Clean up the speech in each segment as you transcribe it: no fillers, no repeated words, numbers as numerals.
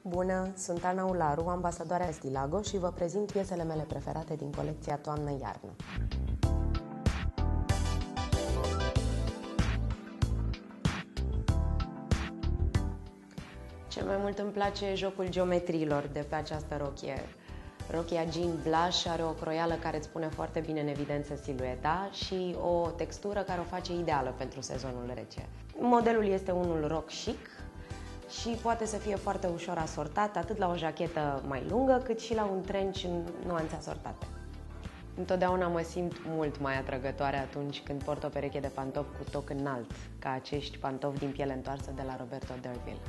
Bună, sunt Ana Ularu, ambasadoarea Stilago și vă prezint piesele mele preferate din colecția Toamnă-Iarnă. Cel mai mult îmi place jocul geometriilor de pe această rochie. Rochia jean blush are o croială care îți pune foarte bine în evidență silueta și o textură care o face ideală pentru sezonul rece. Modelul este unul rock chic și poate să fie foarte ușor asortat atât la o jachetă mai lungă cât și la un trench în nuanțe asortate. Întotdeauna mă simt mult mai atrăgătoare atunci când port o pereche de pantofi cu toc înalt, ca acești pantofi din piele întoarsă de la Roberto Derville.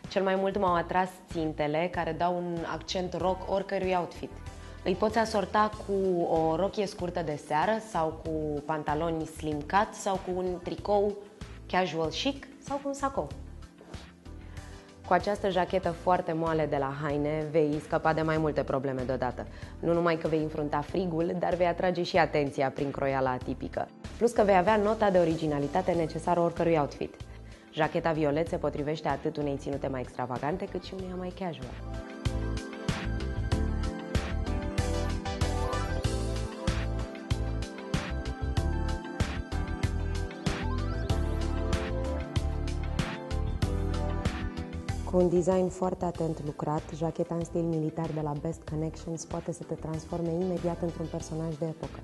Cel mai mult m-au atras țintele care dau un accent rock oricărui outfit. Îi poți asorta cu o rochie scurtă de seară sau cu pantaloni slim cut sau cu un tricou casual chic sau cu un sacou. Cu această jachetă foarte moale de la Haine vei scăpa de mai multe probleme deodată. Nu numai că vei înfrunta frigul, dar vei atrage și atenția prin croiala atipică. Plus că vei avea nota de originalitate necesară oricărui outfit. Jacheta violet se potrivește atât unei ținute mai extravagante cât și uneia mai casual. Cu un design foarte atent lucrat, jacheta în stil militar de la Best Connections poate să te transforme imediat într-un personaj de epocă.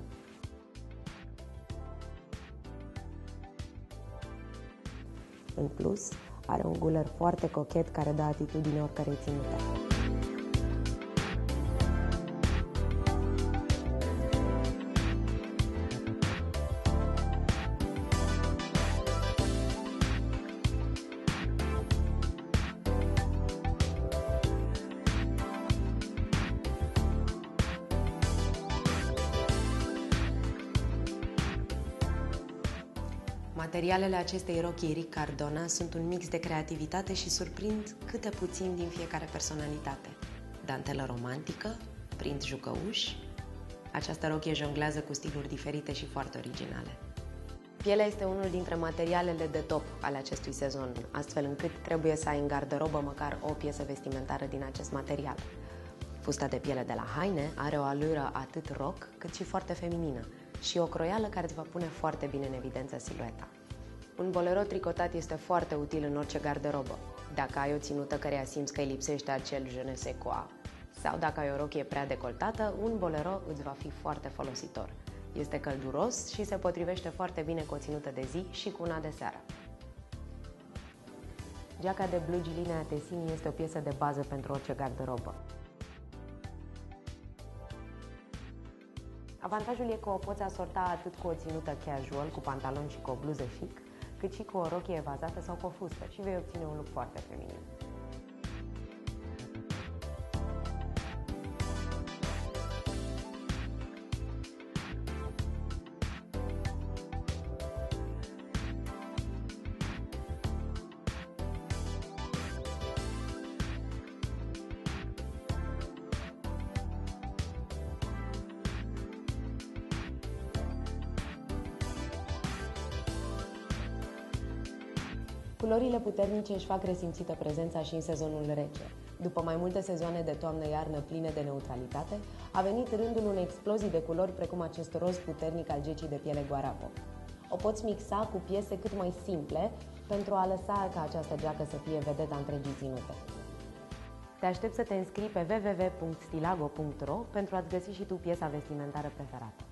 În plus, are un guler foarte cochet care dă atitudine oricărei ținute. Materialele acestei rochii Rick Cardona sunt un mix de creativitate și surprind câte puțin din fiecare personalitate. Dantelă romantică, print jucăuș. Această rochie jonglează cu stiluri diferite și foarte originale. Pielea este unul dintre materialele de top ale acestui sezon, astfel încât trebuie să ai în garderobă măcar o piesă vestimentară din acest material. Fusta de piele de la Haine are o alură atât rock cât și foarte feminină și o croială care îți va pune foarte bine în evidență silueta. Un bolero tricotat este foarte util în orice garderobă. Dacă ai o ținută căreia simți că îi lipsește acel je ne sais quoi, sau dacă ai o rochie prea decoltată, un bolero îți va fi foarte folositor. Este călduros și se potrivește foarte bine cu o ținută de zi și cu una de seară. Geaca de blugi linea Tesini este o piesă de bază pentru orice garderobă. Avantajul e că o poți asorta atât cu o ținută casual, cu pantaloni și cu o bluză chic, cât și cu o rochie evazată sau cu o fustă și vei obține un look foarte feminin. Culorile puternice își fac resimțită prezența și în sezonul rece. După mai multe sezoane de toamnă-iarnă pline de neutralitate, a venit rândul unei explozii de culori precum acest roz puternic al gecii de piele Guarapo. O poți mixa cu piese cât mai simple pentru a lăsa ca această geacă să fie vedeta întregii ținute. Te aștept să te înscrii pe www.stilago.ro pentru a-ți găsi și tu piesa vestimentară preferată.